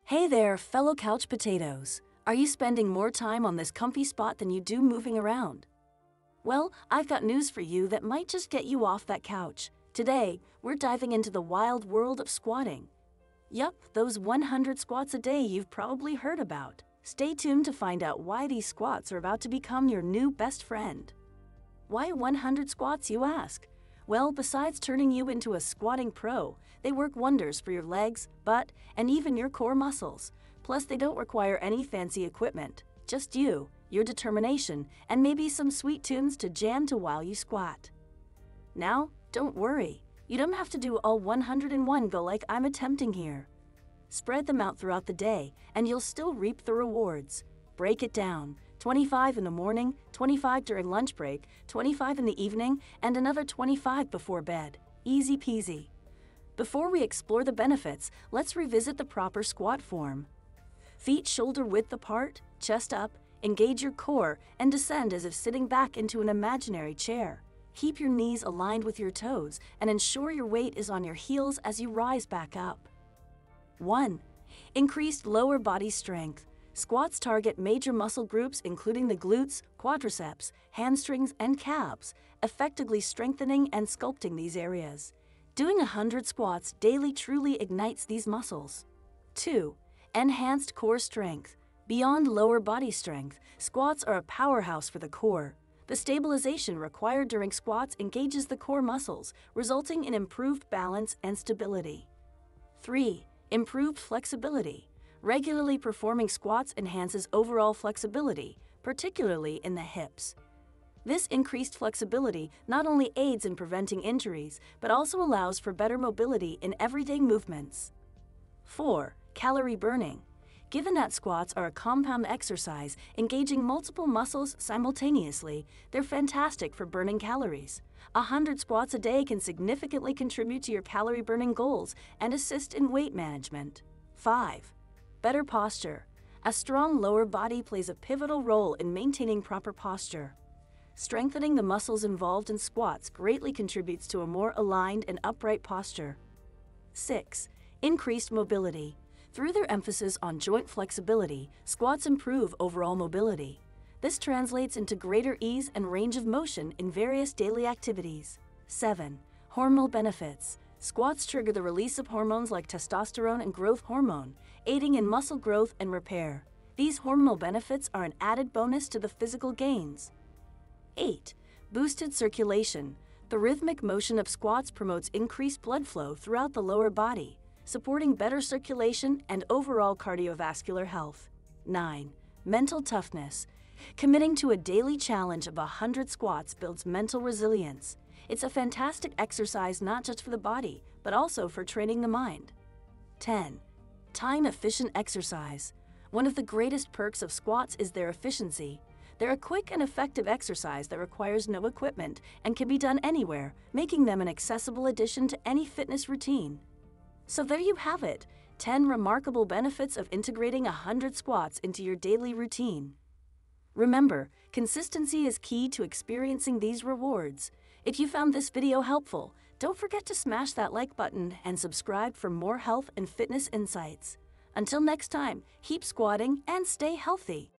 Hey there, fellow couch potatoes. Are you spending more time on this comfy spot than you do moving around? Well, I've got news for you that might just get you off that couch. Today, we're diving into the wild world of squatting. Yup, those 100 squats a day you've probably heard about. Stay tuned to find out why these squats are about to become your new best friend. Why 100 squats, you ask? Well, besides turning you into a squatting pro, they work wonders for your legs, butt, and even your core muscles. Plus, they don't require any fancy equipment. Just you, your determination, and maybe some sweet tunes to jam to while you squat. Now, don't worry. You don't have to do all 101 go like I'm attempting here. Spread them out throughout the day, and you'll still reap the rewards. Break it down. 25 in the morning, 25 during lunch break, 25 in the evening, and another 25 before bed. Easy peasy. Before we explore the benefits, let's revisit the proper squat form. Feet shoulder width apart, chest up, engage your core, and descend as if sitting back into an imaginary chair. Keep your knees aligned with your toes and ensure your weight is on your heels as you rise back up. 1. Increased lower body strength. Squats target major muscle groups including the glutes, quadriceps, hamstrings, and calves, effectively strengthening and sculpting these areas. Doing 100 squats daily truly ignites these muscles. 2. Enhanced core strength. Beyond lower body strength, squats are a powerhouse for the core. The stabilization required during squats engages the core muscles, resulting in improved balance and stability. 3. Improved flexibility. Regularly performing squats enhances overall flexibility, particularly in the hips. This increased flexibility not only aids in preventing injuries, but also allows for better mobility in everyday movements. 4. Calorie burning. Given that squats are a compound exercise engaging multiple muscles simultaneously, they're fantastic for burning calories. 100 squats a day can significantly contribute to your calorie burning goals and assist in weight management. 5. Better posture. A strong lower body plays a pivotal role in maintaining proper posture. Strengthening the muscles involved in squats greatly contributes to a more aligned and upright posture. 6. Increased mobility. Through their emphasis on joint flexibility, squats improve overall mobility. This translates into greater ease and range of motion in various daily activities. 7. Hormonal benefits. Squats trigger the release of hormones like testosterone and growth hormone, aiding in muscle growth and repair. These hormonal benefits are an added bonus to the physical gains. 8. Boosted circulation. The rhythmic motion of squats promotes increased blood flow throughout the lower body, supporting better circulation and overall cardiovascular health. 9. Mental toughness. Committing to a daily challenge of 100 squats builds mental resilience. It's a fantastic exercise not just for the body, but also for training the mind. 10. Time-efficient exercise. One of the greatest perks of squats is their efficiency. They're a quick and effective exercise that requires no equipment and can be done anywhere, making them an accessible addition to any fitness routine. So there you have it, 10 remarkable benefits of integrating 100 squats into your daily routine. Remember, consistency is key to experiencing these rewards. If you found this video helpful, don't forget to smash that like button and subscribe for more health and fitness insights. Until next time, keep squatting and stay healthy.